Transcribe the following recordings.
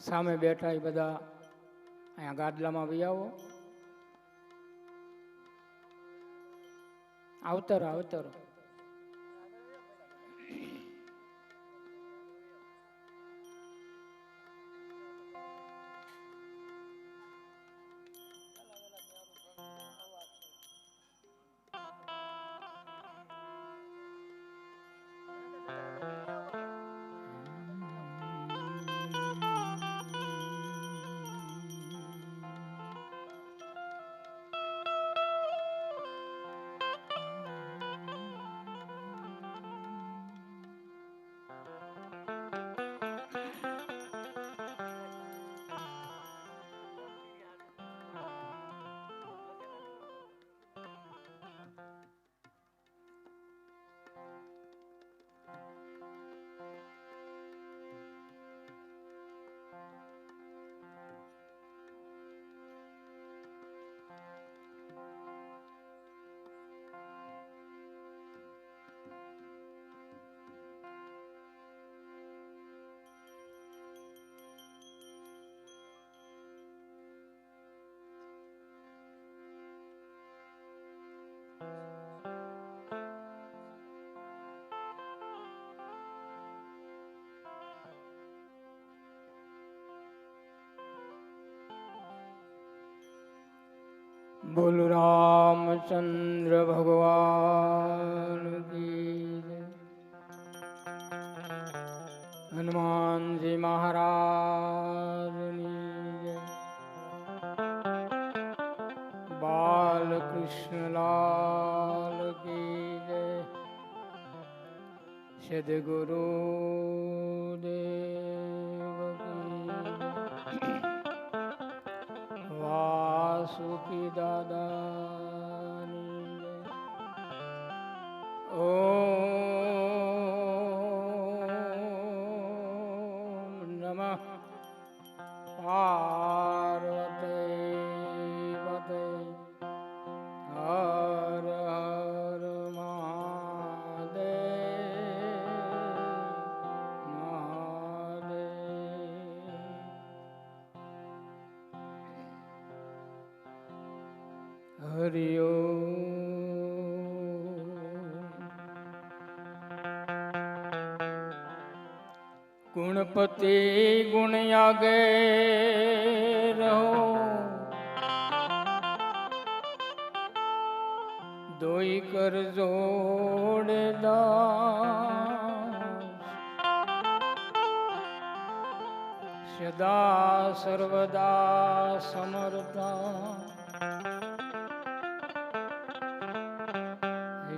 સામે બેઠા એ બધા અહીંયા ગાદલામાં બી આવો. આવતરો આવતરો. बोल रामचंद्र भगवान की जय। हनुमान जी महाराज जय। बाल कृष्ण लाल की जय। सद्गुरु देव की जय। वासुकी दादा ओम नमः पार्वते पते हर हर महादेव हरि ओम। गुणपति गुण आगे रहो, दोई कर जोड़े दास, सदा सर्वदा समर्था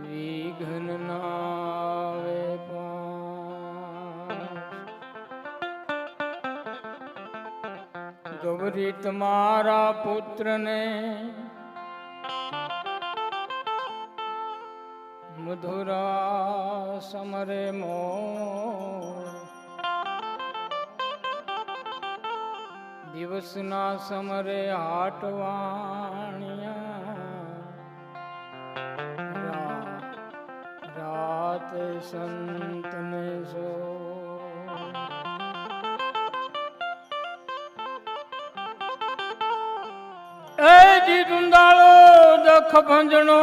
विघ्न नावे गौरी तुम्हारा पुत्र ने मधुरा समरे मोर, दिवस ना समरे हाटवाणिया, रात संत ने सो। जी दुंदालो दख भंजनो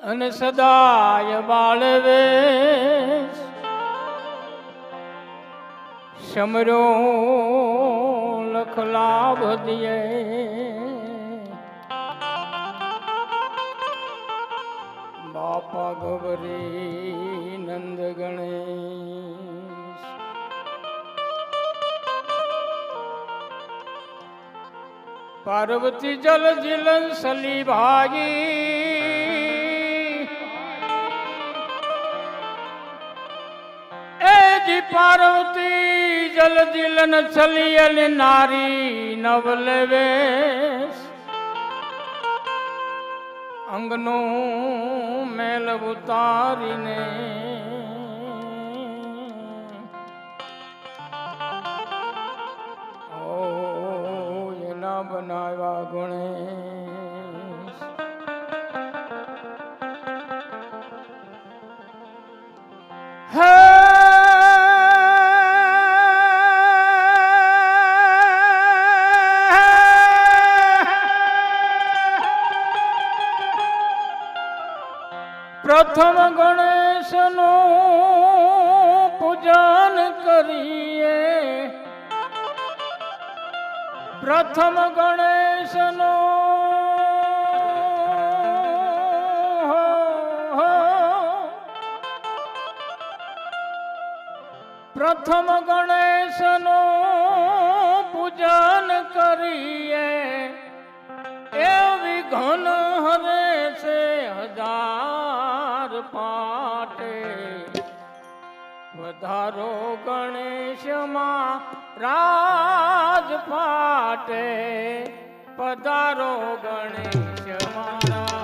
अने सदाय बाळवे समरो लख लाभ दिए बापा गौरी नंद गणेश। पार्वती जल जिलन सली भागी, ए जी पार्वती जल जिलन चली अली नारी नवलवेश, अंगनो मेल उतारी ने बनावा गणेश। है પ્રથમ ગણેશનું પૂજન કરીએ, પ્રથમ ગણેશનું પ્રથમ ગણેશનું પૂજન કરીએ, એવી ઘન હરે છે હજાર પાટે, વધારો ગણેશમાં રાજ પાટે, પધારો ગણેશ મારા.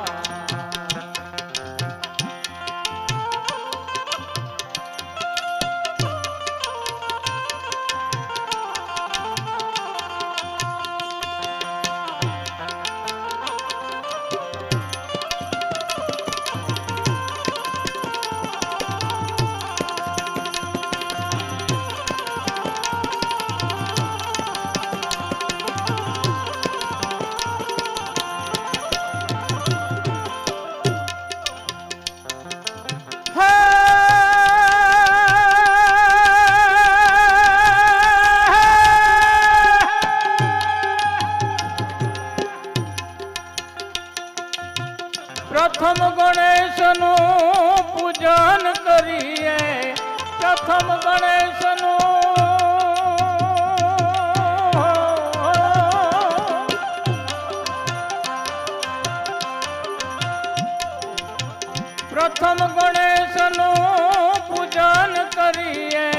પ્રથમ ગણેશનું પૂજન કરીએ, પ્રથમ ગણેશનું પ્રથમ ગણેશનું પૂજન કરીએ,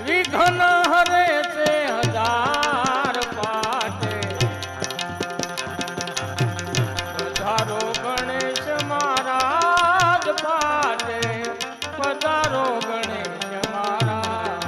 વિઘ્ન હરે છે હજાર પાટે, પધારો ગણેશ મહારાજ પાટે, પધારો ગણેશ મહારાજ.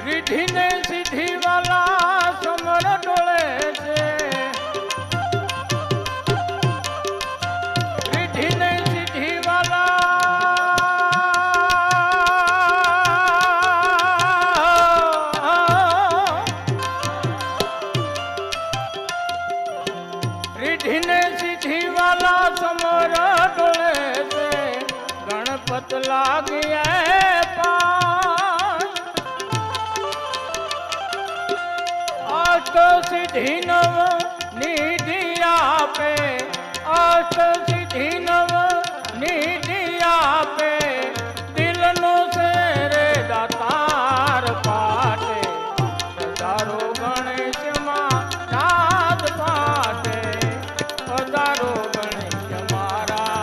રીઢીને સીધી વાલા સમર ડોળે છે, રીઢીને સીધી વાલા રીઢીને સીધી વાલા સમર ડોળે છે, ગણપત લાગ્યા પા અષ્ટ સિદ્ધિ નવ નિધિ આપે, અષ્ટ સિદ્ધિ નવ નિધિ આપે, દિલનો છે રે દાતાર પાટે, પધારો ગણેશમાં રાજ પાટે, પધારો ગણેશ મારા.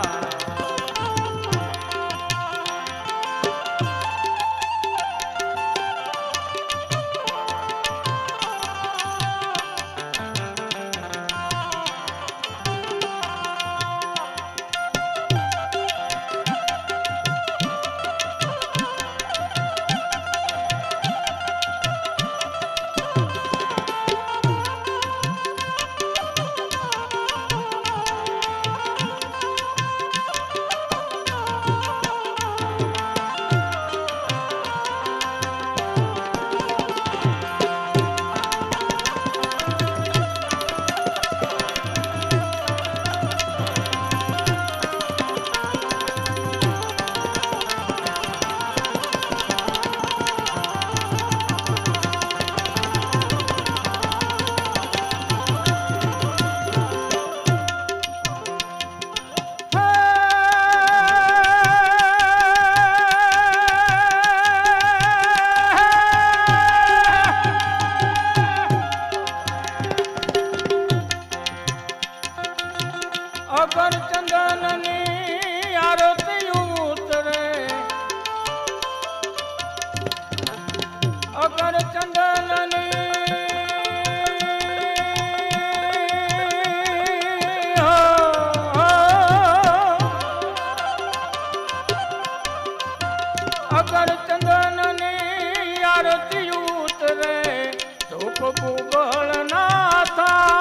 ઉગળ ના થાય.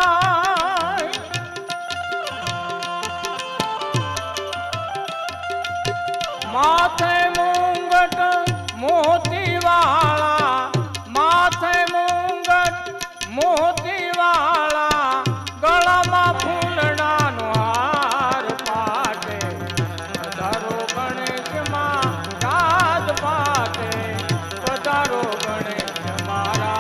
માથે મુંગટ મોતી વાળા, માથે મુંગટ મોતી વાળા, ગળામાં ફૂલડાનો હાર પાટે, પધારો ગણેશમાં રાજ પાટે, પધારો ગણેશ મારા.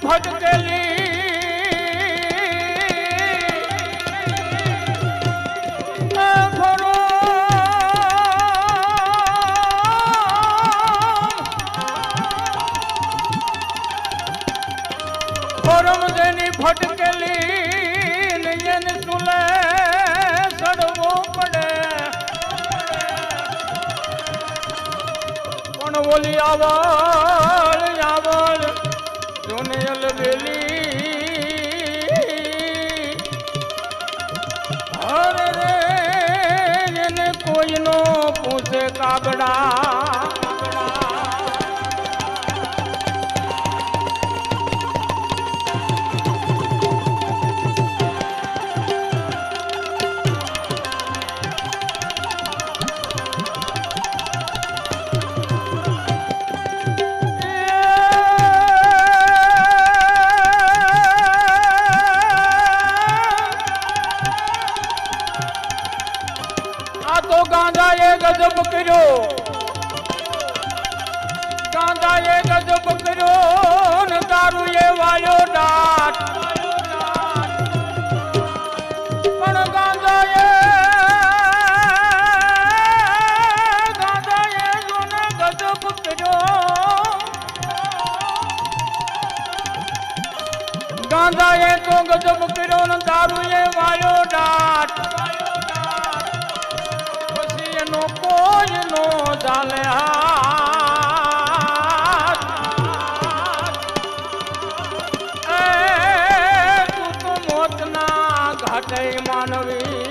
ભટકેલી ફટકેલી નયન સુલે સડવો પડે પણ ઓલી આવળ જોને અલવેલી હરે રે એને કોઈનો પૂછે કાગડા ગાંધાએ ગજબ કર્યો ને દારૂએ વાળ્યો દાટ પણ ગાંધાએ જોને ગજબ કર્યો ગાંધાએ તો ગજબ કર્યો ને દારૂએ વાળ્યો દાટ કોઈ નો ચાલે તું તો મોતના ઘાટે માનવી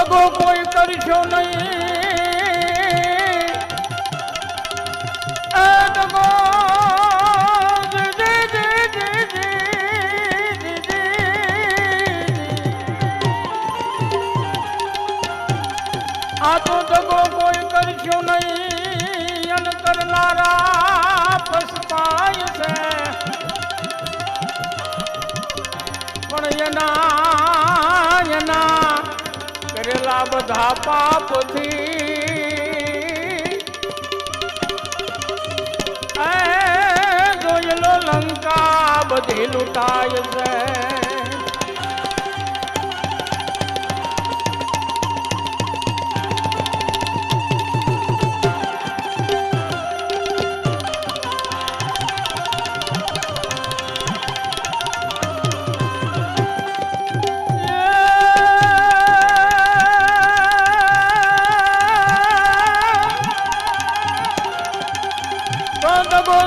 દગો કોઈ કરશો નહીં દગો આ તો દગો કોઈ કરશો નહીં અન કરનારા પસ્તાય છે પણ એના કરેલા બધા પાપથી જોયેલો લંકા બધી લૂંટાય છે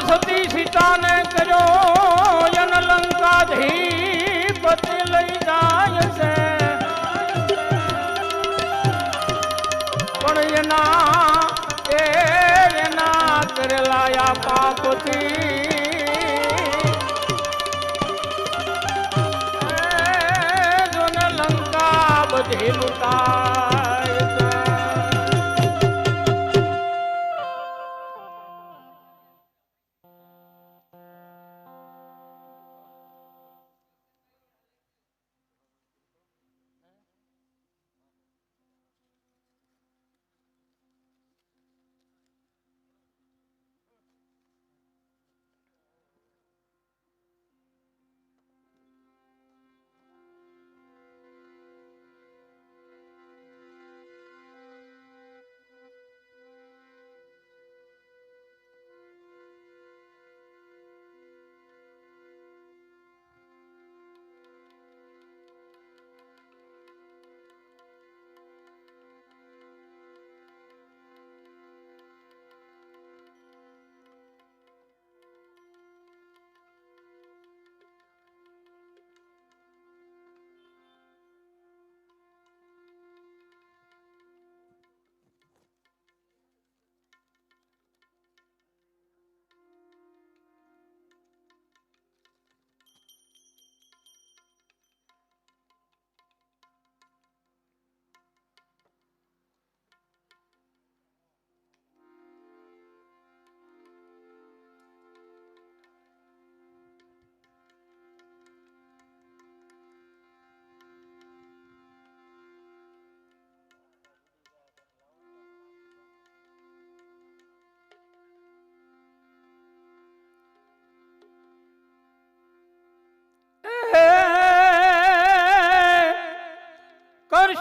સતી સીતાને કર્યો યન લંકાધીપતિ લઈ જાય છે પણ એના કરેલા પાપથી જોને લંકા બધી લૂંટાય છે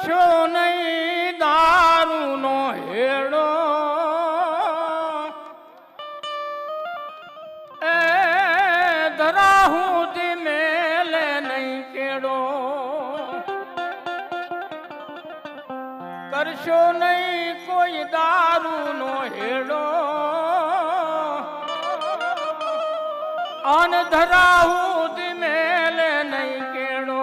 કરશો નહીં દારૂનો હેડો એ ધરાહું મેલે નહીં કેડો કરશો નહીં કોઈ દારૂનો હેડો અન ધરાહું મેલે નહીં કેડો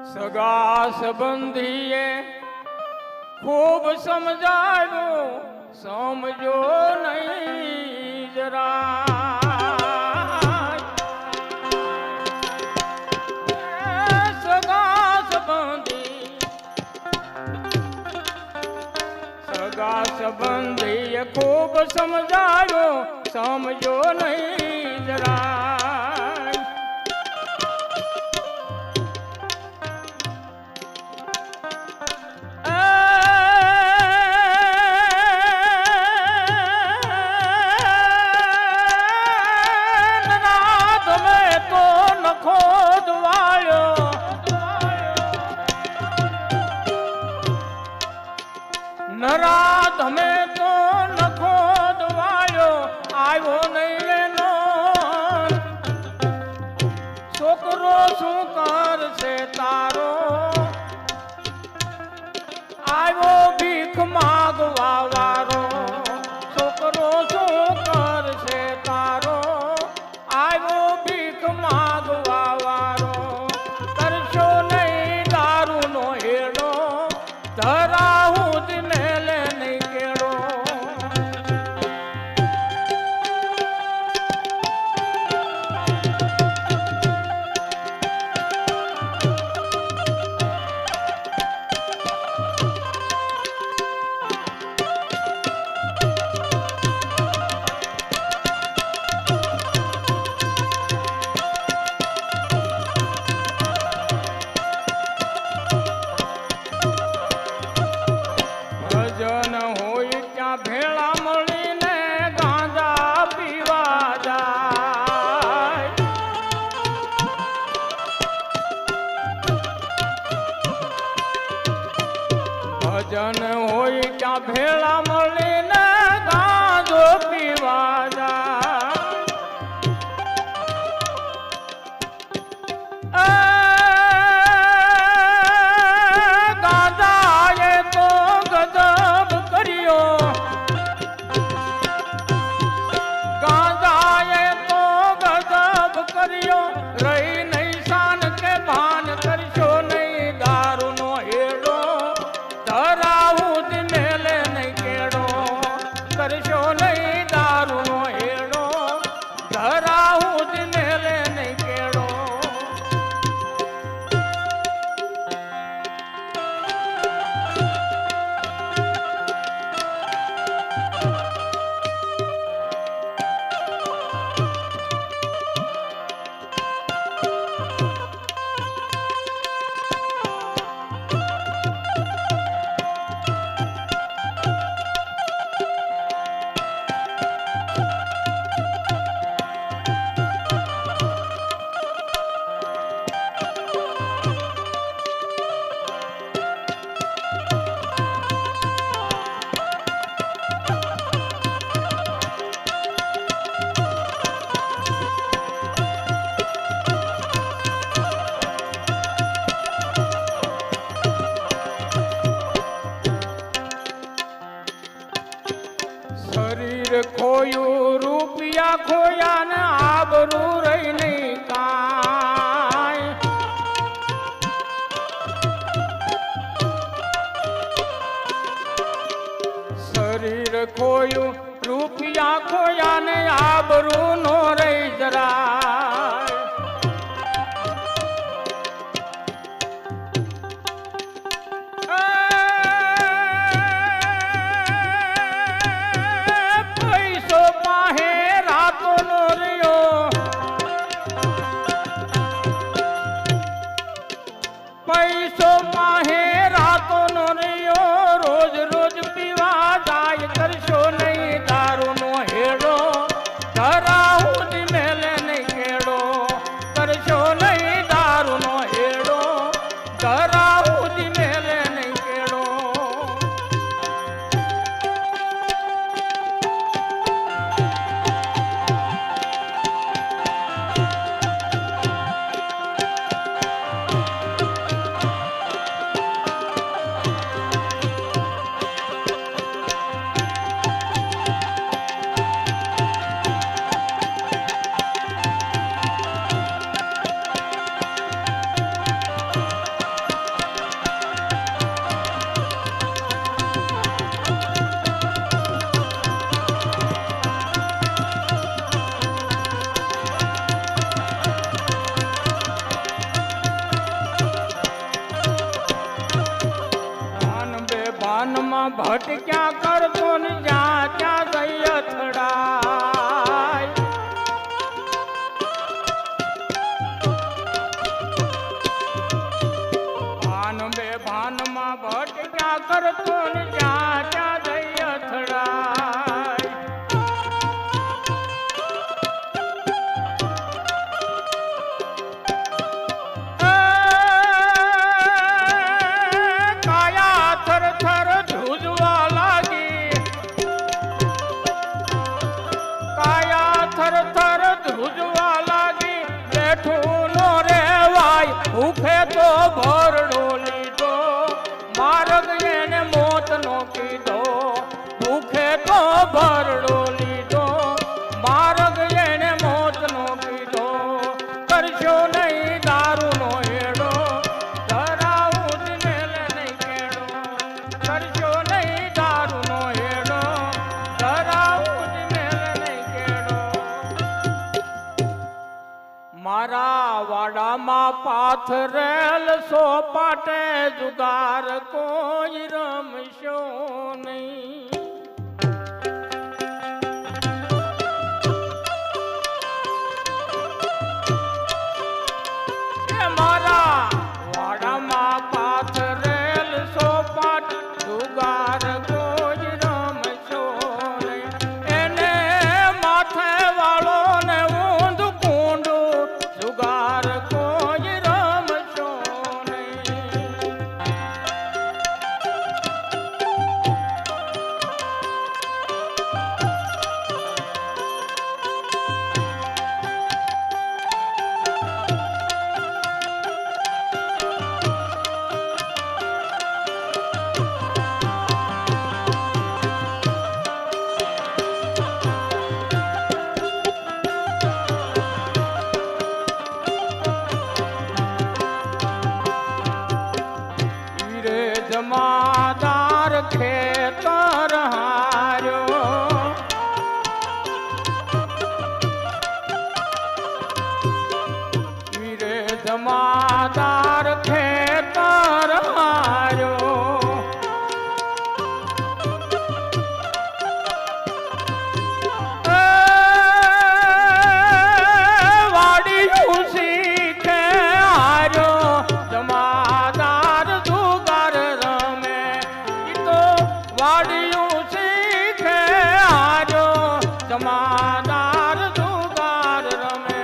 સગા સંબંધીએ ખૂબ સમજાવ્યું સમજો નહીં જરા સગા સંબંધીએ ખૂબ સમજાવ્યો સમજો નહીં જરા નરા તમે તો નખો દવાયો આવ્યો નહીં એનો છોકરો શું કરશે તારો આવ્યો ભીખ માગવા વારો છોકરો શું કરશે તારો આવ્યો ભીખ માગવા વારો કરશો નહીં દારૂનો હેડો ધરાહું મેલે નહીં કેળો ભજન હોય ત્યાં ભેળા મળીને ગાંજા પીવા જાય ભજન હોય ત્યાં ભેળા મળીને ગાંજો પીવા રહી નહીં શાન કે ભાન કરશો નહીં દારૂનો હેડો ધરાવું મેલે નહીં કેડો કરશો નહીં દારૂનો હેડો ધરાવું મેલે નહીં કેડો શરીર ખોયું રૂપિયા ખોયા ને આબરૂ રહી નહીં કાંઈ શરીર ખોયું રૂપિયા ખોયા ને આબરૂ નો રહી જરાય પૈસો માહે રાતો નો રહ્યો રોજ રોજ પીવા જાય કરશો નહીં દારૂનો હેડો ધરાવું મેલે નહીં કેડો કરશો નહીં ભાનમાં ભટક્યા કરતો ને જ્યાં ત્યાં જઈ અથડાય. ભાન બે ભાનમાં ભટક્યા કરતો ને જ્યાં ત્યાં જઈ અથડાય. કાયા થર થર ધ્રુજવા લાગી, કાયા થર થર ધ્રુજવા લાગી. બેઠું નો રેવાય ભૂખે તો ભરડો લીધો, માર્ગ એને મોત નો કીધો. ભૂખે તો ભરડો લીધો, માર્ગ એને મોત નો કીધો. કરશો નહીં દારૂ નો હેડો, ધરાવું જ મેલે નહીં કેડો. કરશો નહીં દારૂ નો હેડો, ધરાવું જ મેલે નહીં કેડો. મારા વાડામાં પાથરેલ સોપાટે જુગાર કોઈ રમશો નહીં. મારા વાડામાં પાથરેલ સોપાટ જુગાર કોઈ રમશો નહીં. એને માથે વાળો ને ઊંધું કુંડું જુગાર કોઈ રમશો નહીં. હીરે જમાદાર ખેતર હાર્યો, હીરે જમાદાર ખેતર હાર્યો. વાડિયું શીખે હાર્યો, જમાદાર જુગાર રમે. ઈ તો વાડિયું શીખે હાર્યો, જમાદાર જુગાર રમે.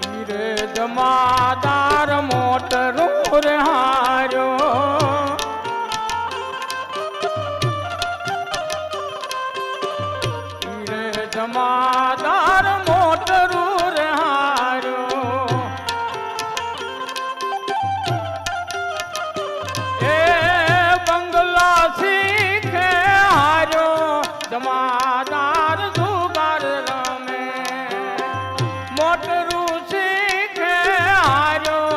હીરે જમાદાર મોટરું રે હાર્યો, હીરે જમાદાર મોટરું રે હાર્યો. એ બંગલા શીખે હાર્યો, જમાદાર જુગાર રમે. મોટરું શીખે હાર્યો,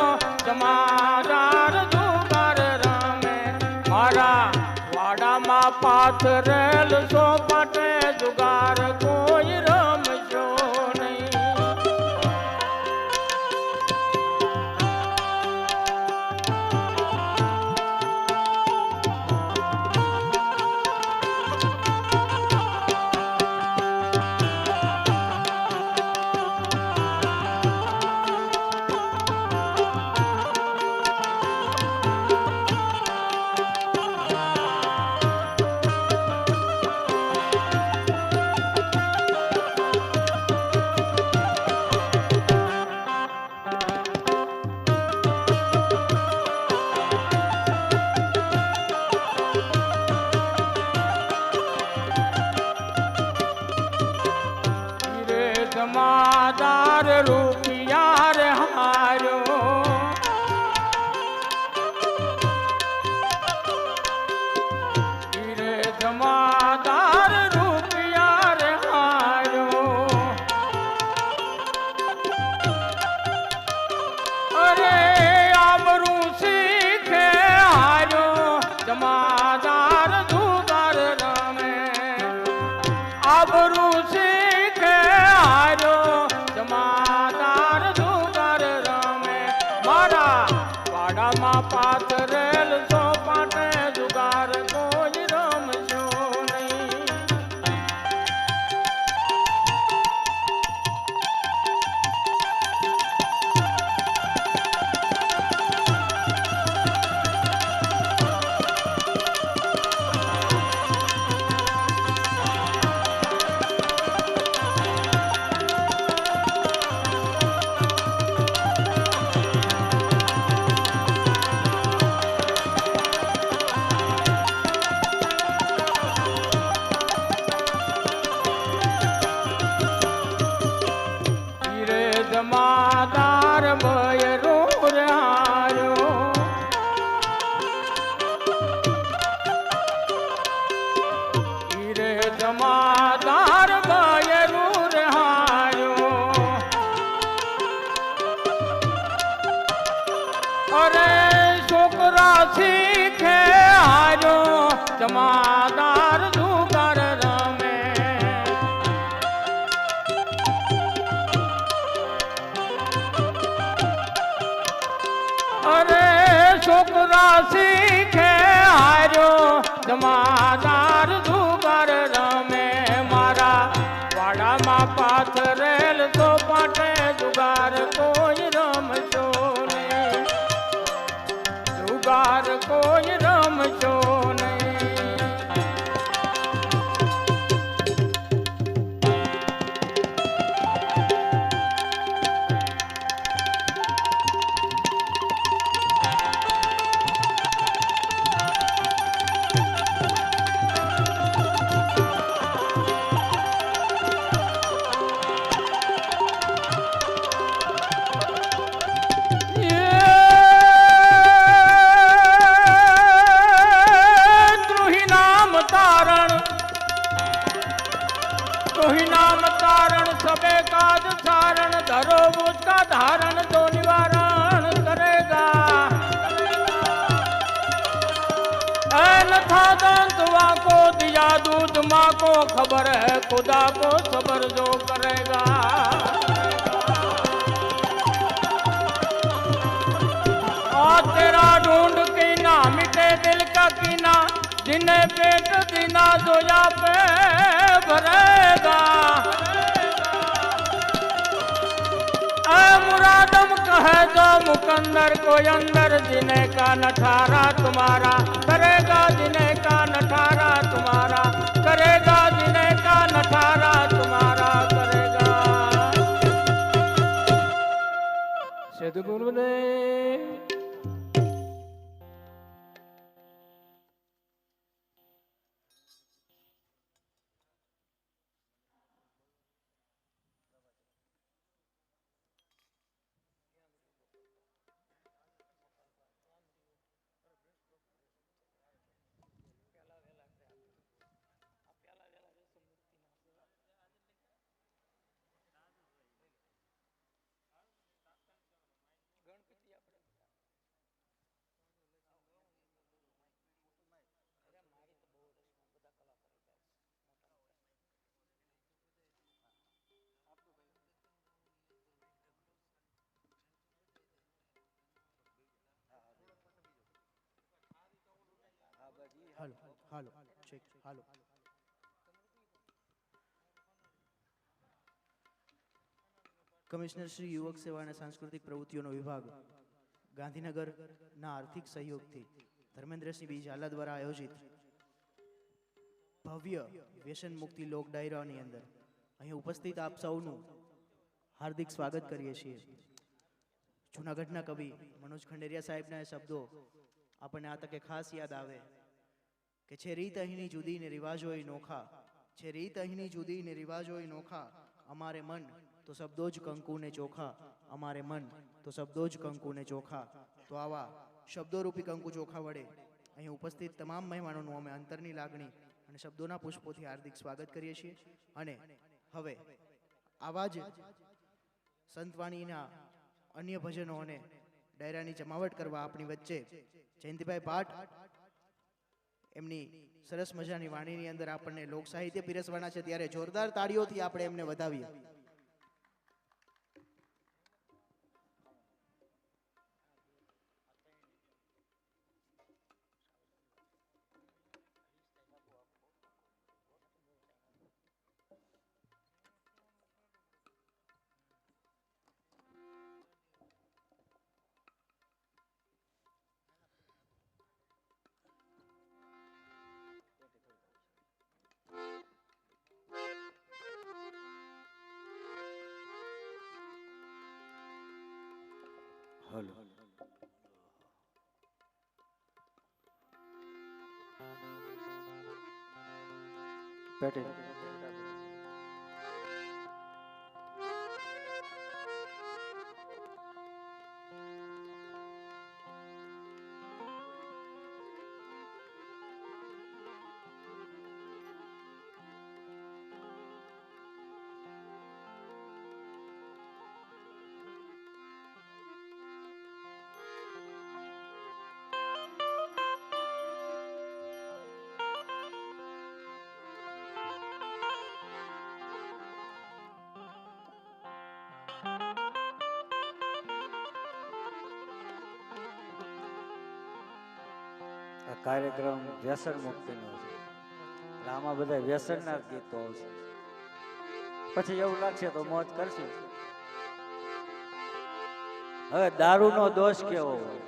જમાદાર જુગાર રમે. મારા વાડામાં પાથરેલ સોપાટે જુગાર કોઈ રમશો નહીં. જમાદાર રૂપિયા રે હાર્યો, અરે આબરૂ શીખે હાર્યો જમાદાર જુગાર રમે આબરૂ શીખે હાર્યો જમાદાર જુગાર રમે મારા વાડામાં પાથરેલ ચોપાટે જુગાર કોઈ રમશો નહીં જમાદાર ભયરો હાર્યો હીરે જમાદાર ભયરો હાર્યો અરે છોકરા શીખે હાર્યો જમાદાર જુગાર રમે અરે છોકરા શીખે હાર્યો જમાદાર જુગાર રમે મારા વાડામાં પાથરેલ ચોપાટે જુગાર કોઈ રમશો નહીં જુગાર કોઈ રમશો નહીં नाम तारण सबे काज सारण धरो उसका धारण तो निवारण करेगा न था दंत को दिया दूध माँ को खबर है खुदा को सबर जो करेगा और तेरा ढूंढ कीना मिटे दिल का कीना जिन्हें पेट दीना जोया पे भरेगा मुरादम कहे जो मुकंदर को अंदर जिन्हें का नठारा तुम्हारा करेगा जिन्हें का नठारा तुम्हारा करेगा जिन्हें का नठारा तुम्हारा करेगा सद्गुरुदेव હાલો હાલો ચેક હાલો કમિશનર શ્રી યુવક સેવા અને સાંસ્કૃતિક પ્રવૃત્તિઓનો વિભાગ ગાંધીનગરના આર્થિક સહયોગથી ધર્મેન્દ્રસિંહ બી ઝાલા દ્વારા આયોજિત ભવ્ય વ્યસન મુક્તિ લોક ડાયરાની અંદર અહીં ઉપસ્થિત આપ સૌનું હાર્દિક સ્વાગત કરીએ છીએ. જૂનાગઢના કવિ મનોજ ખંડેરિયા સાહેબના શબ્દો આપણને આ તકે ખાસ યાદ આવે કે છે રીત અહીંની જુદી ને રિવાજોય નોખા, છે રીત અહીંની જુદી ને રિવાજોય નોખા, અમારે મન તો શબ્દો જ કંકુ ને ચોખા, અમારે મન તો શબ્દો જ કંકુ ને ચોખા. તો આવા શબ્દોરૂપી કંકુ ચોખા વડે અહીં ઉપસ્થિત તમામ મહેમાનોનું અમે અંતરની લાગણી અને શબ્દોના પુષ્પોથી હાર્દિક સ્વાગત કરીએ છીએ. અને હવે આવા જ સંતવાણીના અન્ય ભજનો અને ડાયરાની જમાવટ કરવા આપણી વચ્ચે જયંતિભાઈ ભાટ એમની સરસ મજાની વાણીની અંદર આપણને લોક સાહિત્ય પીરસવાના છે, ત્યારે જોરદાર તાળીઓથી આપણે એમને વધાવીએ. હલો પેટે આ કાર્યક્રમ વ્યસન મુક્તિનો છે. આમાં બધા વ્યસનના જ ગીતો આવશે. પછી એવું લાગશે તો મોજ કરશું. હવે દારૂનો દોષ કેવો હોય?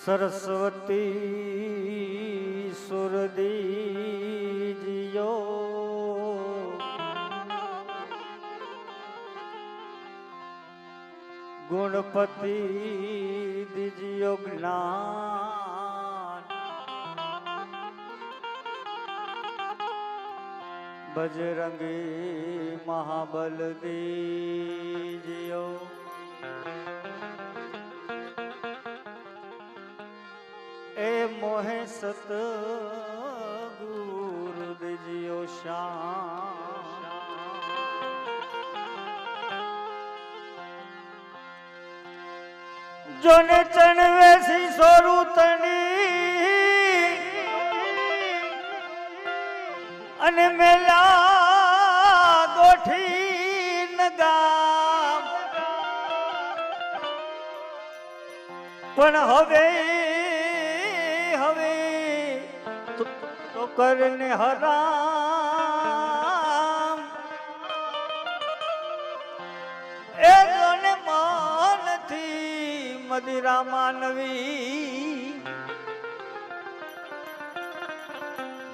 સરસ્વતી સુરદીજીઓ ગુણપતિ દીજીઓ જ્ઞાન બજરંગી મહાબલ દીજીઓ એ મોહે સત ગુરુ દીજીઓ શાન જોને ચણવેસી સોરુતણી અને મેલા ગોઠી નગામ પણ હવે તો કરને હરામ એ જોને માનથી મદિરા માનવી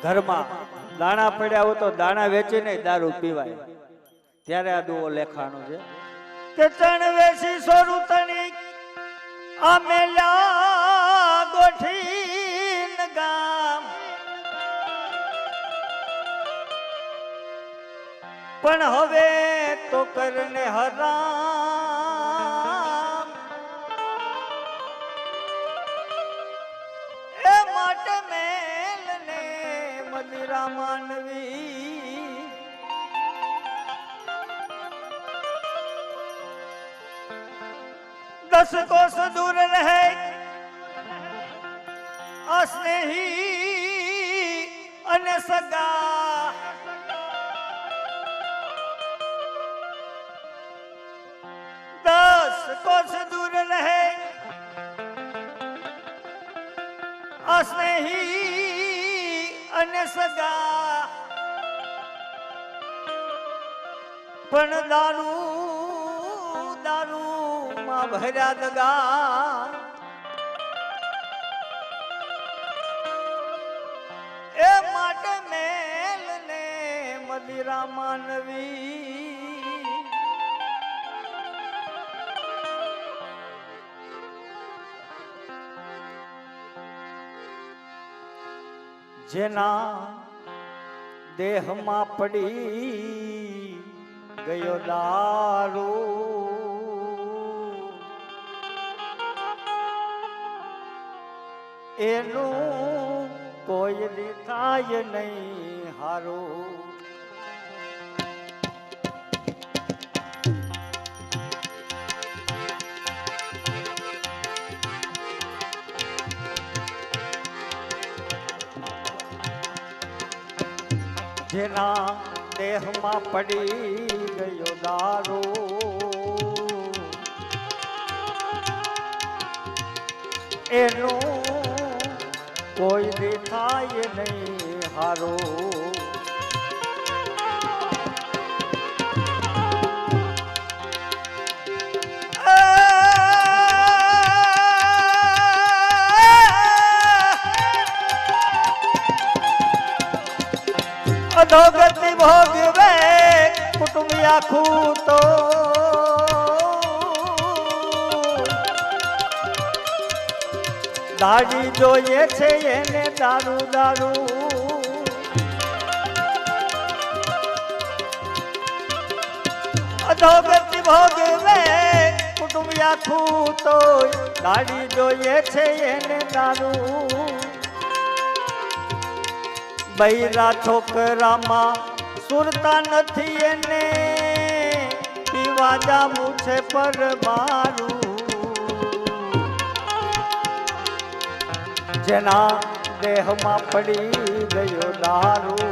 ઘરમાં દાણા પડ્યા હોય તો દાણા વેચીને દારૂ પીવાય. ત્યારે આ દુઓ લેખાણું છે કે ચણવેસી સોરુતણી આ મેલા ગોઠી ગામ પણ હવે તો કરને હરામ એ માટે મેલને મદિરા માનવી દસ કોસ દૂર રહે અસ્નેહી અને સગા દસ કોસ દૂર રહે અસ્નેહી અને સગા પણ દારૂ માં ભર્યા દગા એ માટે મેલને મદિરા માનવી જેના દેહમાં પડી ગયો દારૂ એનું કોઈ દી થાય નહીં હારું. જેના દેહમાં પડી ગયો દારૂ એનું કોઈ દી થાય નહીં હારું. અધોગતિ ભોગવે કુટુંબ આખું તો દાડી જોઈએ છે એને દારૂ દારૂ. અધોગતિ ભોગવે કુટુંબ આખું તો દાડી જોઈએ છે એને દારૂ. બૈરા છોકરામાં સુરતા નથી એને પીવા જાવું છે પર મારું. જેના દેહમાં પડી ગયો દારૂ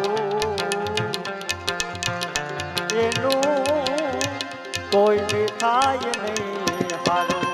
એનું કોઈ બી થાય નહીં હારું.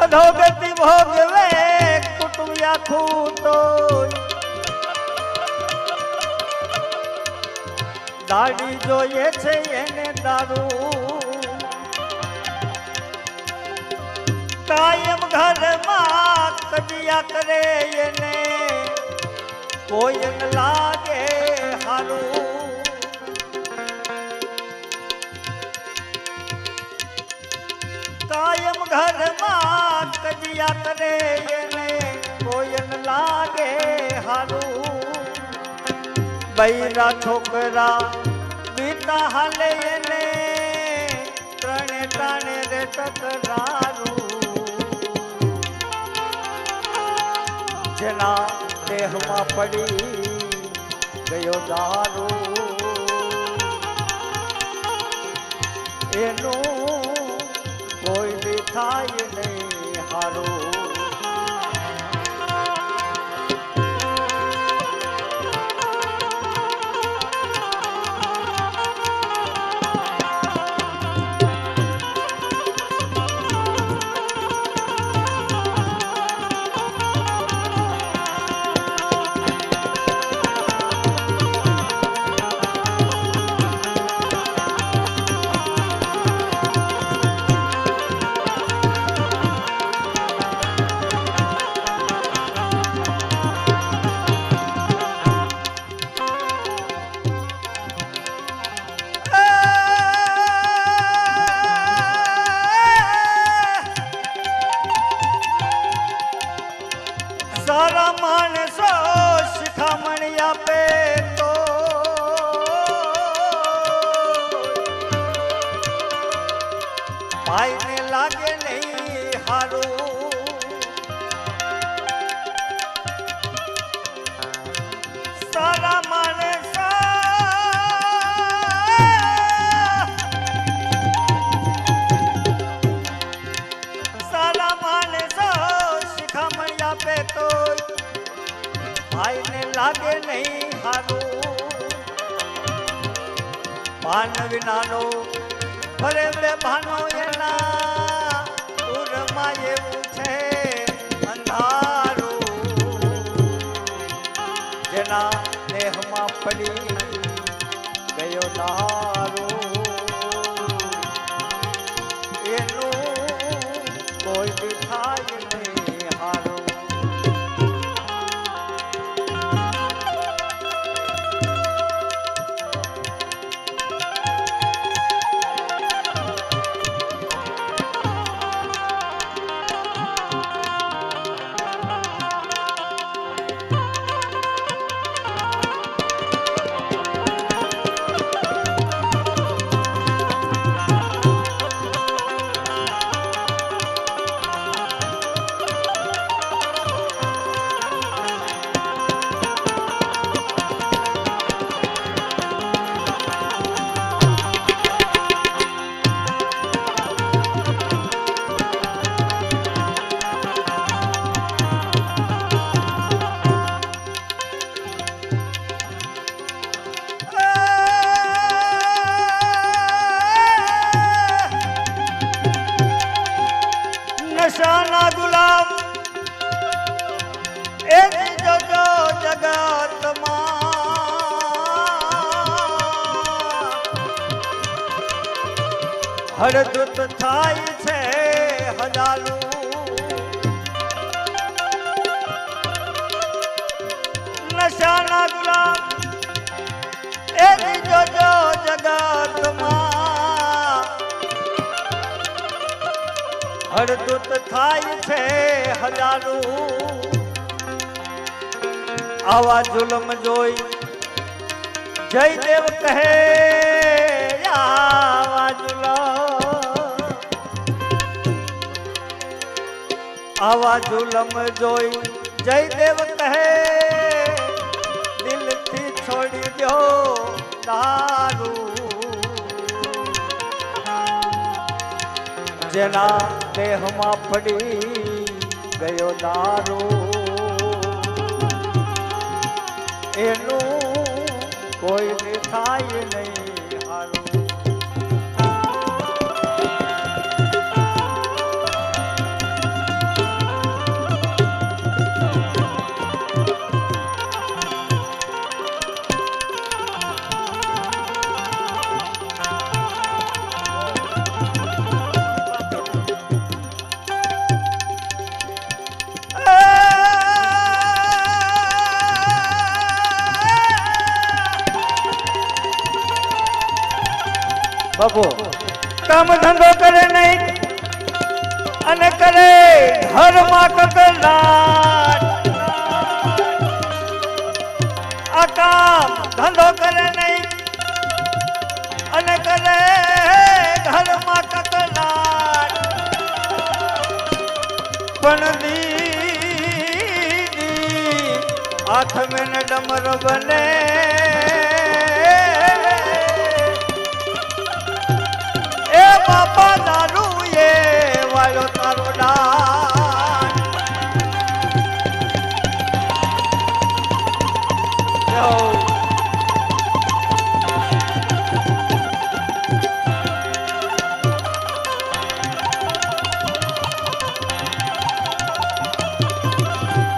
અધોગતિ ભોગવે કુટુંબ આખું તો દાડી જોઈએ છે એને દારૂ. કાયમ ઘરમાં કજિયા કરે એને કોઈ ન લાગે હારું. કાયમ ઘરમાં કજિયા કરે એને કોઈ ન લાગે હારું. બૈરા છોકરા બીતા હાલે એને ત્રણે ટાણે રે ટકરારું. જેના દેહમાં પડી ગયો દારૂ એનું કોઈ બી થાય નહીં હારું. સારા માણસો શિખામણી આપે તો ભાઈને લાગે નહીં હારું. સારા માણસો સારા માણસો શિખામણી આપે તો ભાઈ લાગે નહીં હારું ભાન વિનાનો ફરે બે ભાનો એના ઉરમાં એવું છે અંધારું જેના દેહમાં પડી ગયો દારૂ એનું કોઈ બી થાય નહીં હારું નશાના ગુલામ એ જગો જગતમાં હળદૂત થાય છે હજારું નશાના ગુલામ એ જગો જગતમાં હળદૂત થાય છે હજારું આવા જુલમ જોઈ જયદેવ કહે આવા જુલમ જોઈ જયદેવ કહે દિલથી છોડી દો દારૂ જેના દેહમાં પડી ગયો દારૂ એનું કોઈ બી થાય નહીં હારું બાપુ કામ ધંધો કરે નહીં અને કરે ઘરમાં કકડાટ આ કામ ધંધો કરે નહીં અને કરે ઘરમાં કકડાટ પણ દીદી હાથ મેં ડમર બને બાપા દારૂ એ વાયો તારો ડાન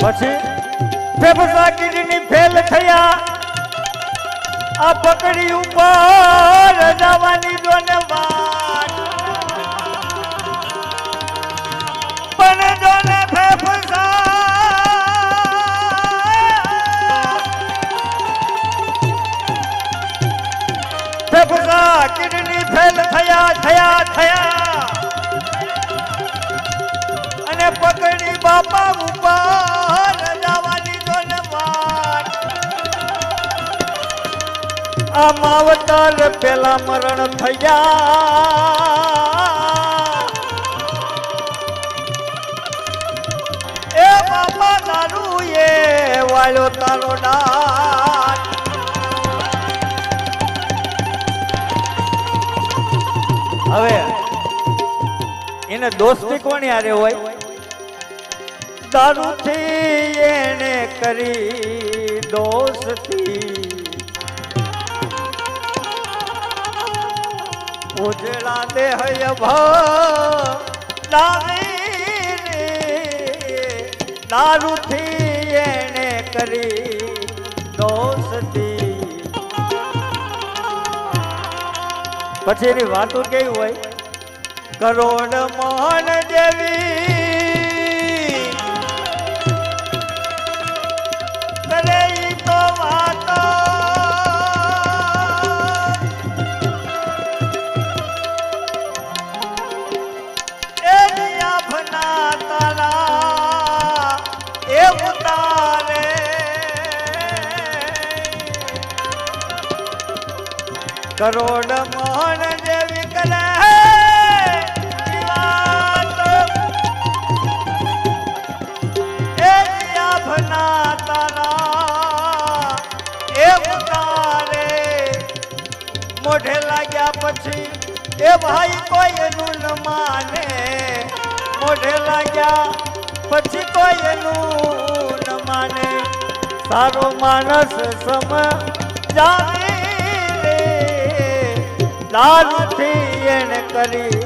પછી ફેફસા કિડની ફેલ થયા આ પકડી ઉપર જવાની જોને વાત પણ જોને ફેફસા કિડની ફેલ થયા અને પકડી બાપા ઉપર જવાની જોને વાત આ માવતર પેલા મરણ થયા એ બાપા દારૂ એ વાળો તારો ડાટ હવે એને દોસ્તી કોની હારે હોય દારૂથી એને કરી દોસ્તી ઉજળા દેહ દારૂથી એને કરી દોસ્તી. પછી એની વાતો કેવી હોય, કરોડ મોહન જેવી કરે ઈ તો વાતો કરોડ મોહન જેવી કરે ભના તારા એ ઉતારે મોઢે લાગ્યા પછી એ ભાઈ કોઈ એનું ન માને. મોઢે લાગ્યા પછી કોઈ એનું ન માને. સારો માણસ સમજાવે દારૂથી એને કરી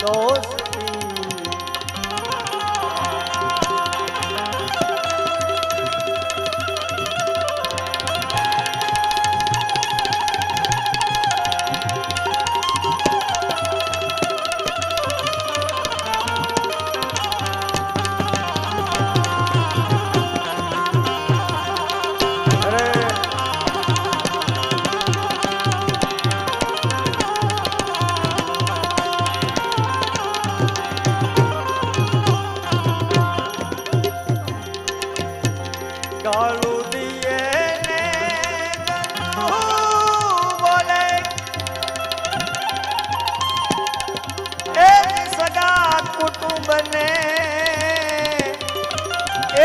દોસ્તી. ગાળું દીએ ને બોલે એ સગા કુટુંબને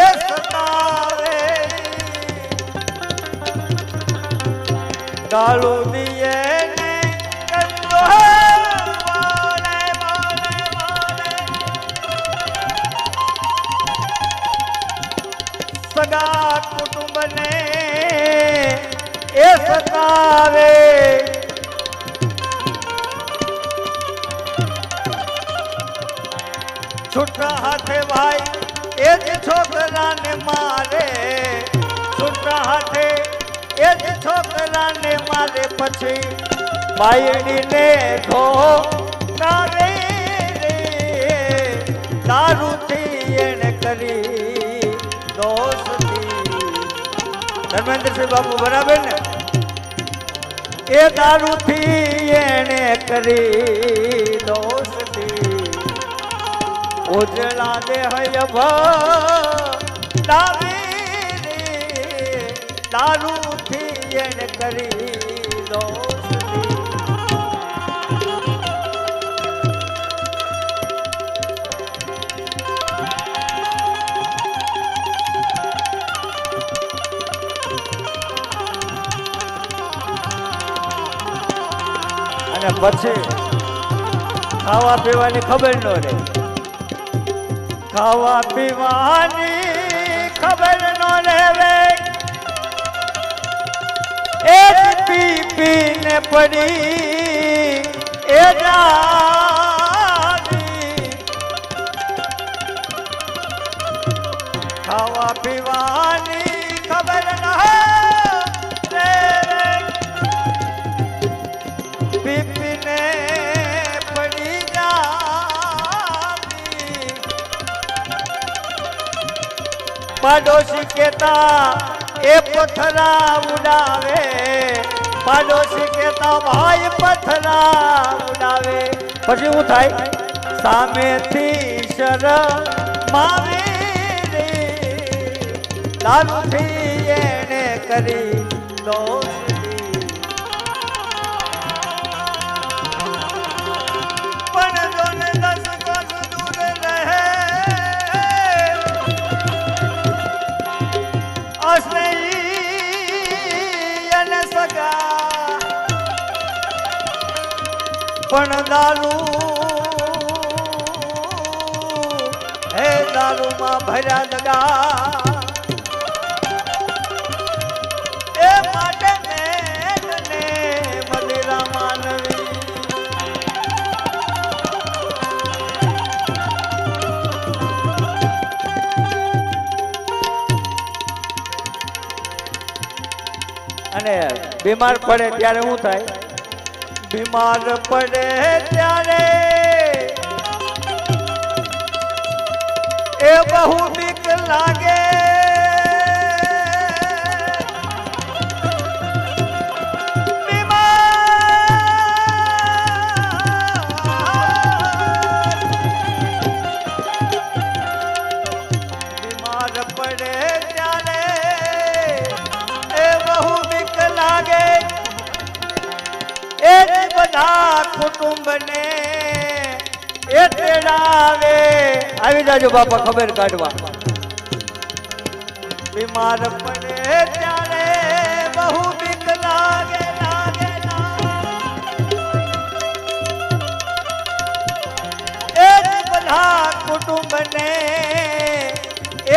એ સતાવે. ગાળું દીએ ને સગા કુટુંબને એ સતાવે. છૂટા હાથે ભાઈ એ જ છોકરાને મારે. છૂટા હાથે એ જ છોકરાને મારે. પછી બાયડીને ઢોકાવે રે દારૂથી એને કરી દોસ્તી. ધર્મેન્દ્રસિંહ બાપુ બરાબર ને? એ દારૂથી એને કરી દોસ્તી. ઉજળા દેહ દારૂથી એને કરી દોસ્તી. અને પછી ખાવા પીવાની ખબર ન રહે. ખાવા પીવાની ખબર ન રહે. એ પી પીને પડી એ જાવી. ખાવા પીવાની ખબર ન રહે. પીપીને પડી જાવી. પાડોશી કેતા એ પથરા ઉડાવે. પાડોશી કેતા ભાઈ પથરા ઉડાવે. પછી શું થાય? સામેથી શરમાવે રે દારૂથી એને કરી દોસ્તી. પણ જોને 10 કોસ દૂર રહે અસ્નેહી અને સગા. પણ દારૂ હે દારૂમાં ભર્યા દગા. અને બીમાર પડે ત્યારે શું થાય? બીમાર પડે ત્યારે એ બહુ બીક લાગે, બીમાર પડે ત્યારે એ બહુ બીક લાગે, એ જ બધા કુટુંબને એ તેડાવે. આવી જાજો બાપા ખબર કાઢવા. બીમાર પડે ત્યારે બહુ બીક લાગે, લાગે, એ જ બધા કુટુંબને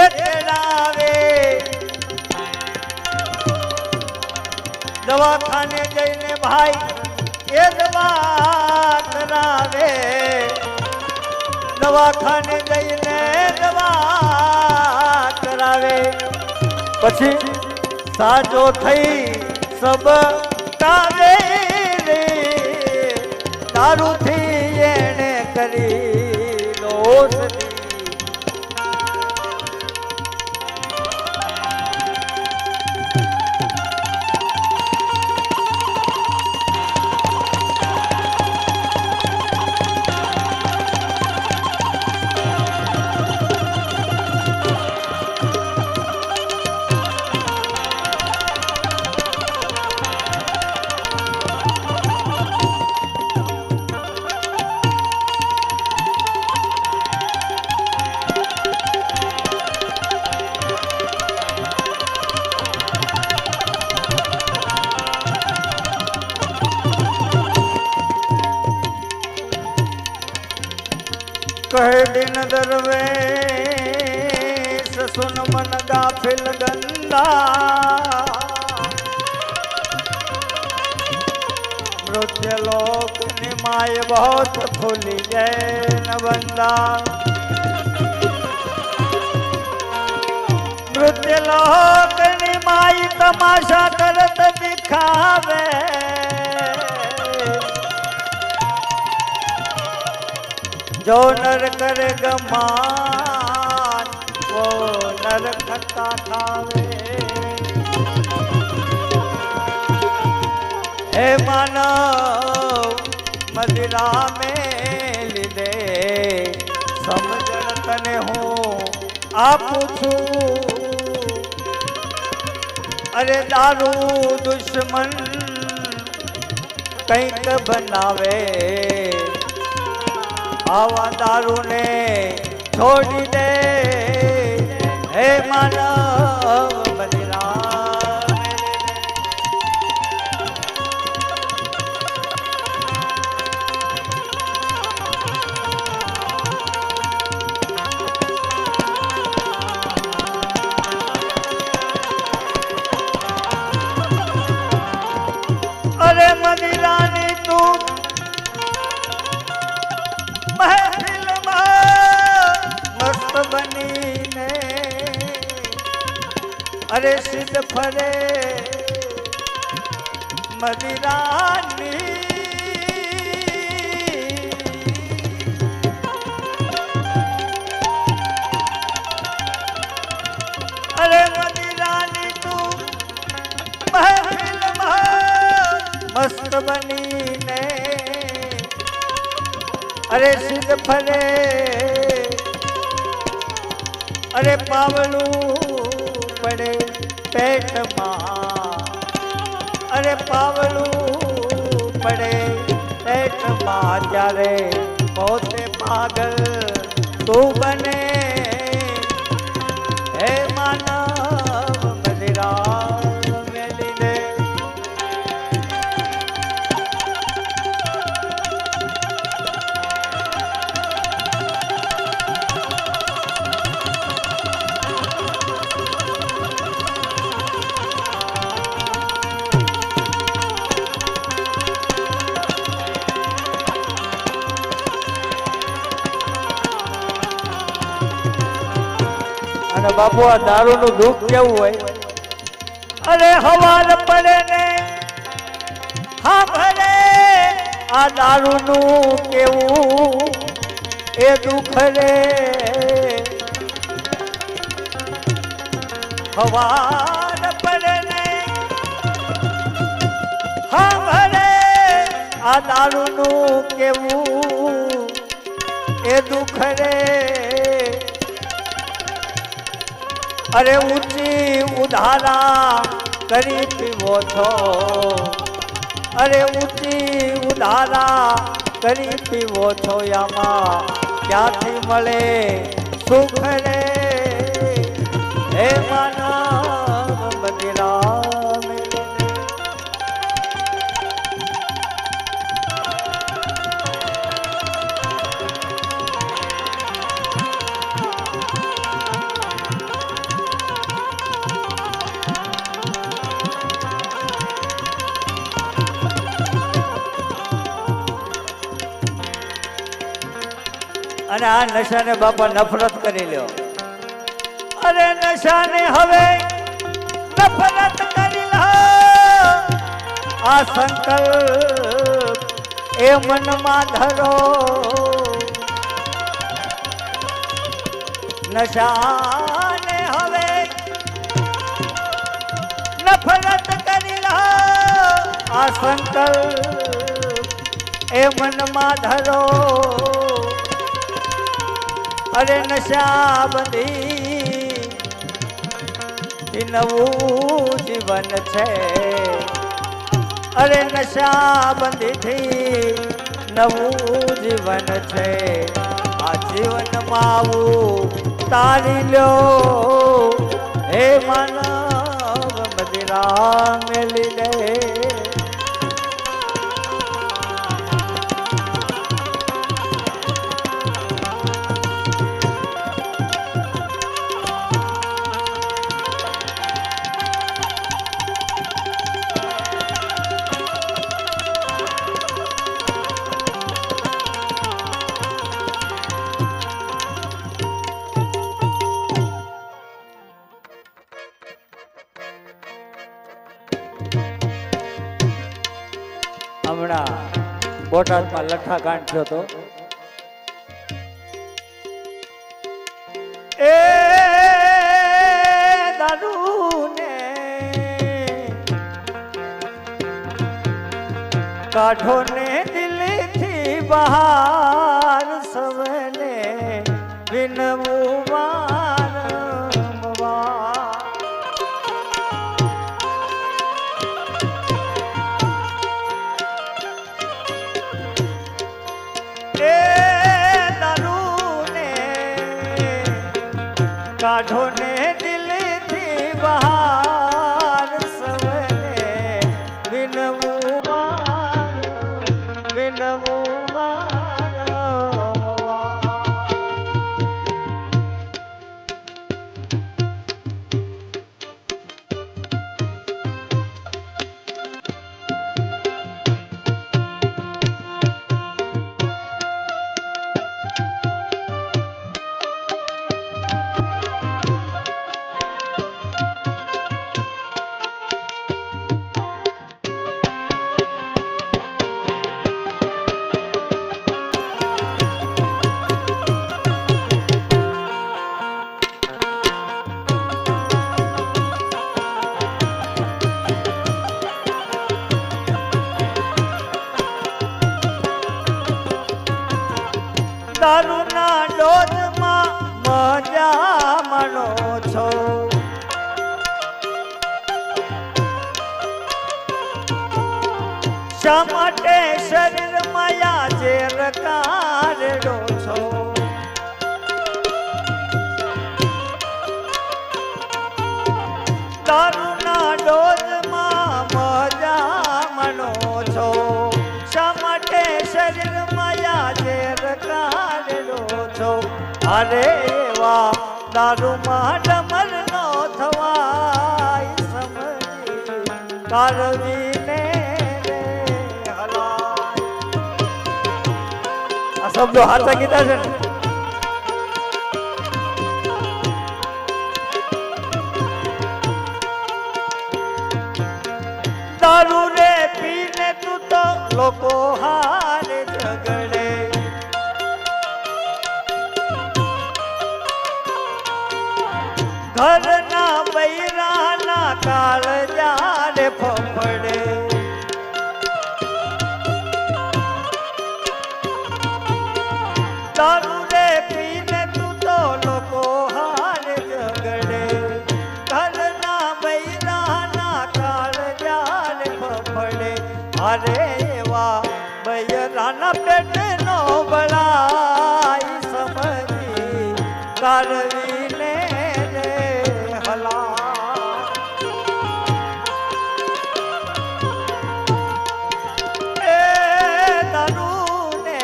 એ તેડાવે. દવાખાને જઈને ભાઈ એ દવા કરાવે, દવાખાને જઈને દવા કરાવે. પછી સાજો થઈ સબ કાવે રે, દારૂથી એને કરી દોસ્તી. कहे दिन दरवेश सुन मन गाफिल गंदा, मृत्य लोक निमाय बहुत फूली जय न बंदा. मृत्य लोक निमाय तमाशा करत दिखावे, जो नर करे गमान वो नर खट्टा खावे. हे मानव मदिरा में લીધે સમજણ તને હું આપું છું. અરે દારૂ દુશ્મન કંઈક બનાવે, આવા દારૂને છોડી દે. હે માનવ મદિરા અરે મદિરાની તું મસ્ત બનીને અરે સિદ્ધ ફરે મદિરાની. અરે મદિરાની તું મહેફિલમાં મસ્ત બનીને અરે સિદ્ધ ફરે. અરે પાવલું પડે પેટમાં, અરે પાવલું પડે પેટમાં ત્યારે પોતે પાગલ તું બને. હે માનવ મદિરા મેલી દે. અને બાપુ આ દારૂનું દુઃખ કેવું હોય? અરે હવાલ પડે ને હા ભરે આ દારૂનું કેવું એ દુઃખ રે હવાલ પડે ને હા ભરે આ દારૂનું કેવું એ દુઃખ રે અરે ઊંચી ઉધારા કરી પીવો છો અરે ઊંચી ઉધારા કરી પીવો છો આમાં ક્યાંથી મળે સુખ રે હે માનવ બદલા અને આ નશાને બાપા નફરત કરી લ્યો અરે નશાને હવે નફરત કરી લો આ સંકલ્પ એ મનમાં ધરો નશાને હવે નફરત કરી લો આ સંકલ્પ એ મનમાં ધરો અરે નશા બંધી નવું જીવન છે અરે નશા બંધીથી નવું જીવન છે આ જીવનમાં આવું તારી લ્યો હે માનવ મદિરા મેલી લે હમણાં બોટાદમાં લઠ્ઠા કાંડ થયો હતો એ દારૂને કાઢો ને દિલથી બહાર સવને વિનવું વારંવાર કાઢો ને દિલથી બહાર સવને વિનવું દારૂના ડોઝમાં મજા માણો છો શા માટે શરીરમાં આજે રકારડો છો દારૂના ડોઝમાં મજા માણો છો શા માટે શરીરમાં આજે રકારડો છો અરે એવા દારૂમાં ડમર નો થવાય સમજી કારવીને શબ્દો હાથા કીધા છે ને બૈરાના કાળજા રે ફફડે દારૂ રે પીને તું તો લોકો હારે ઝગડે ઘરના બૈરાના કાળજા રે ફફડે અરે એવા બૈરાના પેટનો બળાઈ સમજી કરવીને રે હલા એ દારૂને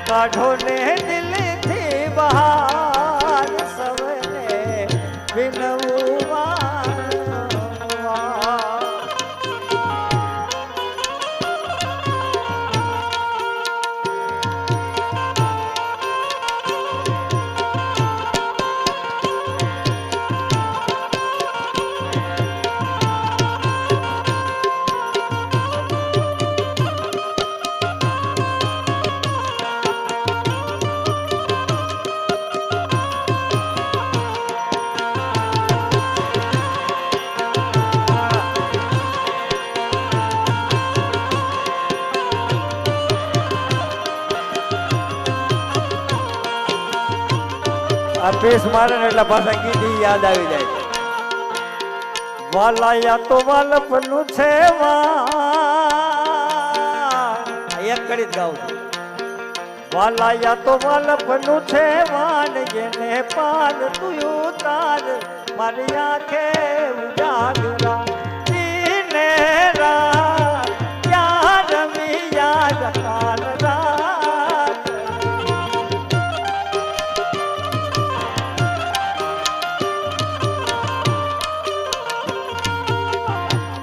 કાઢો ને દિલથી બહાર સવને વિનવવા આ પેસ મારે ને એટલે પાછા ગીધી યાદ આવી જાય વાલાયા તો વાલપનું છે એક કરી જ ગાઉં છું વાલાયા તો વાલપનું છે વાન જેને પાર તું ઉતાર મારી આંખે ઉજાગરા દીને રાત યાર મિયા જકાલ રાત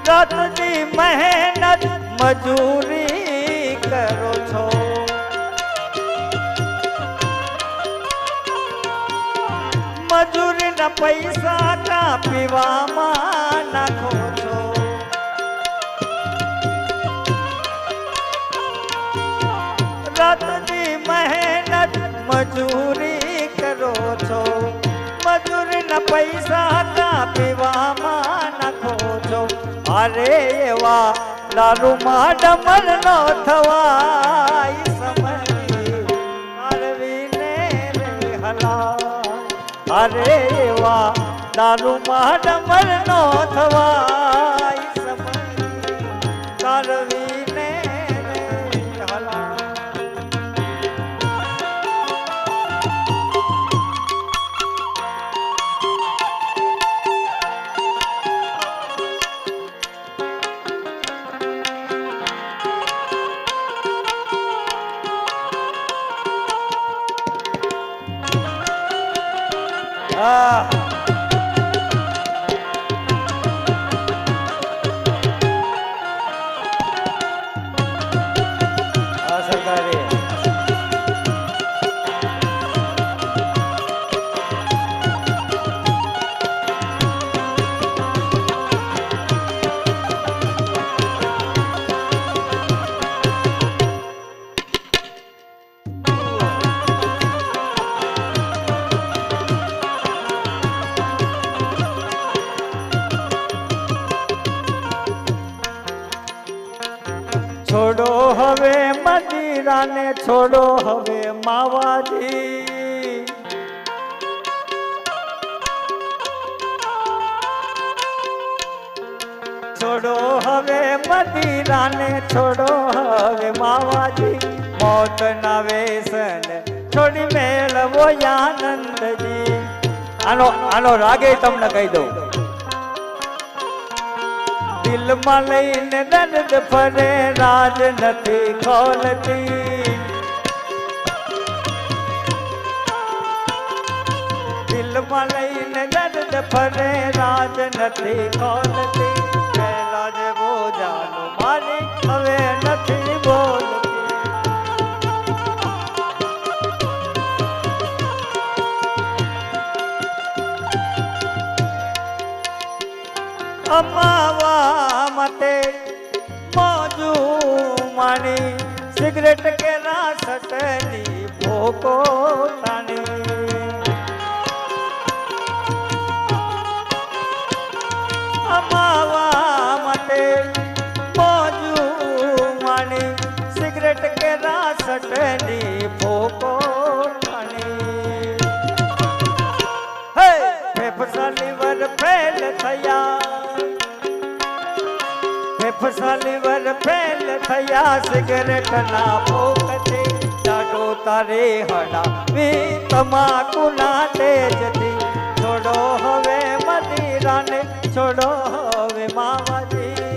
રાતની મહેનત મજૂરી કરો છો મજૂરીના પૈસા કા પીવામાં નાખો છો રાતની મહેનત મજૂરી કરો છો મજૂરીના પૈસા કા પીવામાં નાખો છો અરે એવા દારૂમાં ડમર નો થવાય સમજી કરવીને રે હલા અરે એવા દારૂમાં ડમર નો થવાય સમજી કરવીને રે હલા સરકારી છોડો હવે મદિરાને છોડો હવે માવાજી છોડો હવે મદિરાને છોડો હવે માવાજી મોત ના વ્યસન છોડી મેળવો આનંદજી આનો રાગે તમને કહી દઉં દિલમાં લઈને દર્દ ફરે રાજ નથી ખોલતી દિલમાં લઈને દર્દ ફરે રાજ નથી ખોલતી પહેલા જે બોજાનો મારી હવે નથી બોલતી અમાવા માટે મોજુ માણી સિગરેટ કે રાસટની ભોકો તાણી સટની ફોકો પાણી હે ફેફસા લીવર ફેલ થયા ફેફસા લીવર ફેલ થયા સિગરેટ ના ફોકથી દાડો તારે હડા વી તમાકુ ના તેજથી છોડો હવે મદિરાને છોડો હવે માવાજી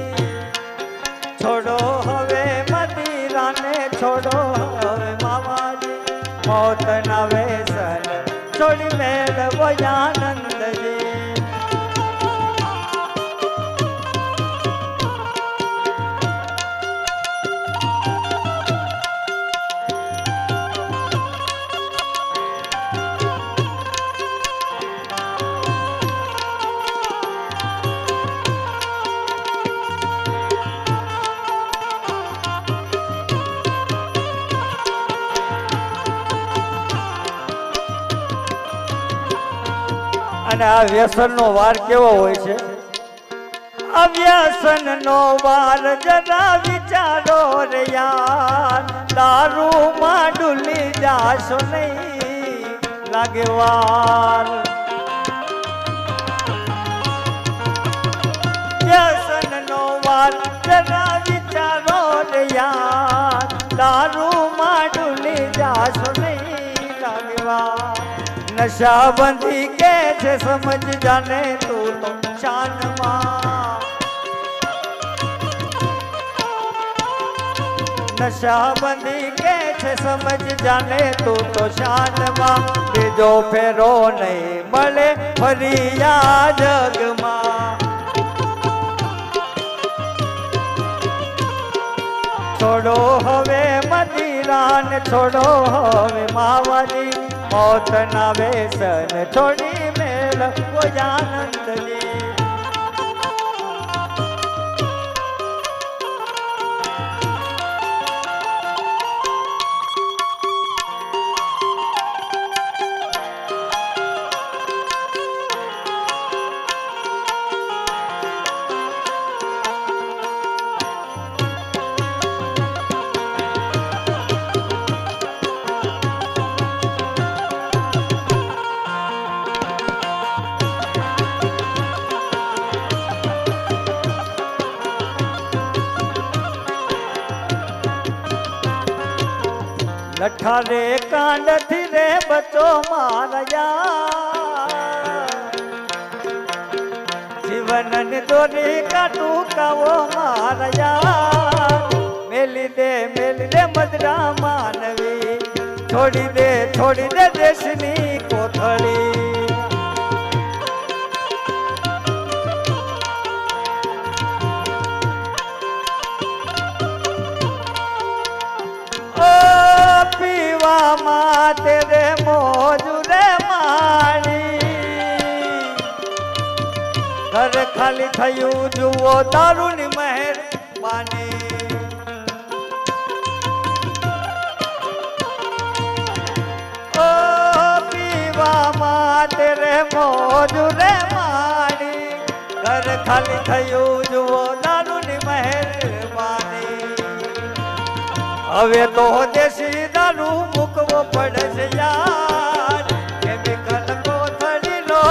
છોડો હવે મદિરાને છોડો હવે માવાજી મોત ના વ્યસન છોડી મેળવો આનંદજી અને આ વ્યસન નો વાર કેવો હોય છે આ વ્યસન નો વાર જરા વિચારો રે યાર દારૂ માં ડૂલી જાશો નહીં લાગે વાર વ્યસન નો વાર જરા વિચારો રે યાર દારૂ માં ડૂલી જાશો નહીં લાગે વાર નશાબંધી કે છે સમજ જાને તું તો શાનમાં નશાબંધી કે છે સમજ જાને તું તો શાનમાં બીજો ફેરો નહીં મળે ફરી આ જગમાં છોડો હવે મદિરાને છોડો હવે માવાજી મોત ના વ્યસન છોડી મેલ વો આનંદજી લઠ્ઠા રે કાંડથી રે બચો મારયા જીવન દોરી કાટું કાવો મારયા મેલી દે મદરા માનવી છોડી દે દેશની કોથળી પીવામાં તેરે મોજ રે માણી ઘર ખાલી થયું જુઓ દારૂની મહેરબાની ઓ પીવામાં તેરે મોજ રે માણી ઘર ખાલી થયું જુઓ દારૂની મહેરબાની હવે તો દેશી દારૂ મૂકવો પડશે યાર કેમિકલ કોથળી લો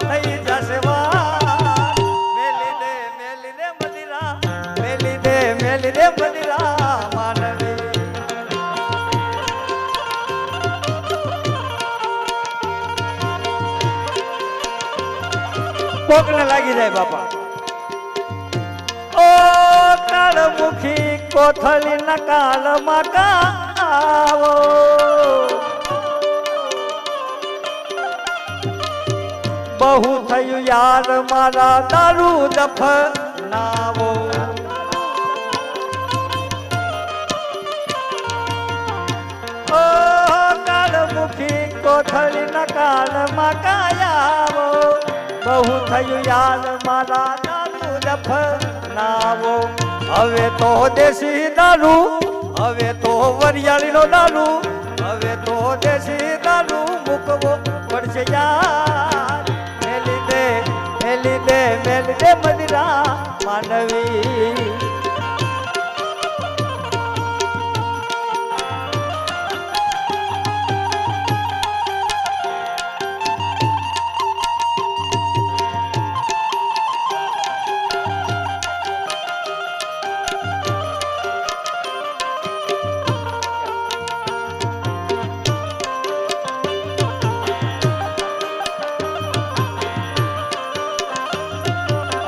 થઈ જશે વાર મેલી દે મદિરા મેલી દે મદિરા માનવી કોકને લાગી જાય બાપા ઓ કાળમુખી કોથળી ના કાળમાં કાવો બહુ થયું યાર મારા દારૂ દફનાવો ઓ કાળમુખી કોથળી ના કાળમાં કાયાવો બહુ થયું યાર મારા દારૂ દફનાવો હવે તો દેશી દારૂ હવે તો વરિયાળીનો દારૂ હવે તો દેશી દારૂ મૂકવો પડશે યાર મેલી દે મદિરા માનવી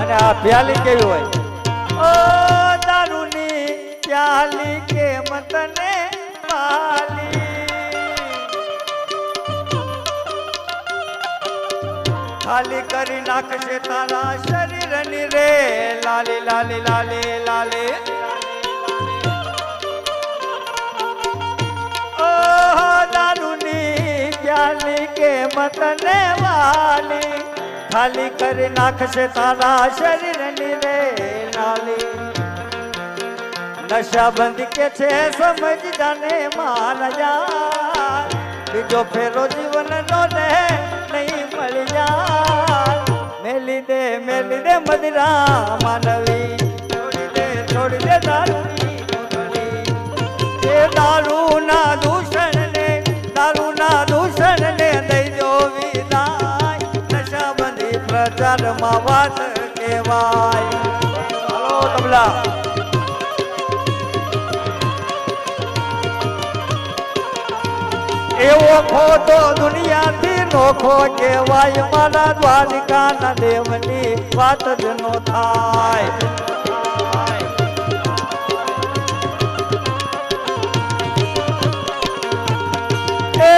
અને આ પ્યાલી કેવી હોય? ઓ દારૂની પ્યાલી કે મતને વાલી, ખાલી કરી નાખશે તારા શરીરની રે લાલી લાલી લાલી લાલી. ઓ દારૂની પ્યાલી કે મતને વાલી, ખાલી કરી નાખશે તારા શરીરની રે લાલી. નશાબંધી કે છે સમજ જાને મારા યાર, બીજો ફેરો જીવન નો રે નહીં મળી યાર. મેલી દે મદરા માનવી, છોડી દે દારૂની ડોલી. એ દારૂના દૂષણ ને દઈ દો વિદાય. નશાબંધી પ્રચારમાં વાત કહેવાય. હાલો તબલા. એવો ખોટો દુનિયાથી નોખો કહેવાય, મારા દ્વારિકાના દેવની વાત જ નો થાય. એ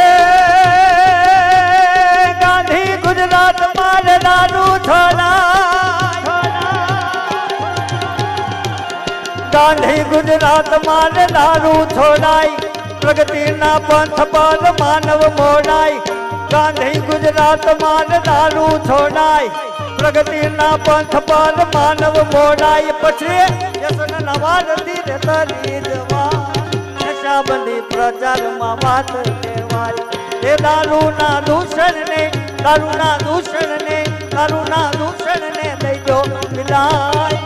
ગાંધી ગુજરાત મારે દારૂ છોડાય, ગાંધી ગુજરાત મારે દારૂ છોડાય. પ્રગતિના પંથ પર માનવ મોડાય, ગાંધી ગુજરાત માન દારૂ છોડાય. પ્રગતિના પંથ પર માનવ મોડાય. પછી વ્યસન નવારથી રે તરી જવા. નશાબંધી પ્રચારમાં વાત કહેવાય. એ દારૂના દૂષણ ને દઈ દો વિદાય.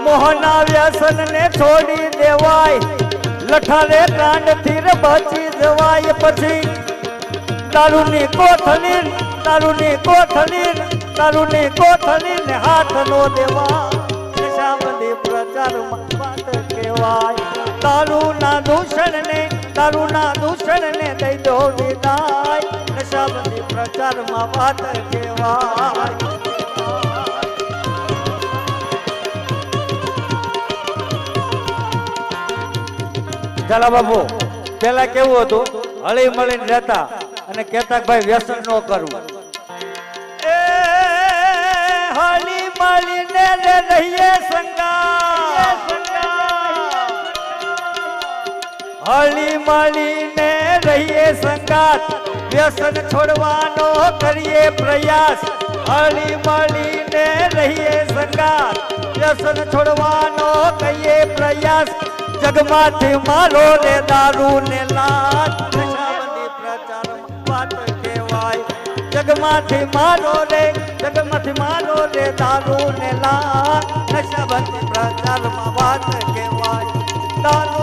મોહના વ્યસન ને છોડી દેવાય. લઠારે કાંડ થી બચી જવાય. પછી દારૂની કોથળી ને હાથ નો દેવા. નશાબંધી પ્રચારમાં વાત કહેવાય. દારૂના દૂષણ ને દઈ દો વિદાય. નશાબંધી પ્રચારમાં વાત કહેવાય. ઝાલા બાપુ, પેલા કેવું હતું? હળી મળીને રહેતા અને કહેતા ભાઈ વ્યસન ન કરવું. એ હળી મળીને રહીએ સંગાત, હળી મળીને રહીએ સંગાત. વ્યસન છોડવાનો કરીએ પ્રયાસ. હળી મળીને રહીએ સંગાત. વ્યસન છોડવાનો કરીએ પ્રયાસ. જગમાંથી મારો રે દારૂ ને લાત. નશાબંધી પ્રચારમાં વાત કહેવાય. જગમાંથી મારો રે દારૂ ને લાત. નશાબંધી પ્રચારમાં વાત કહેવાય. દારૂ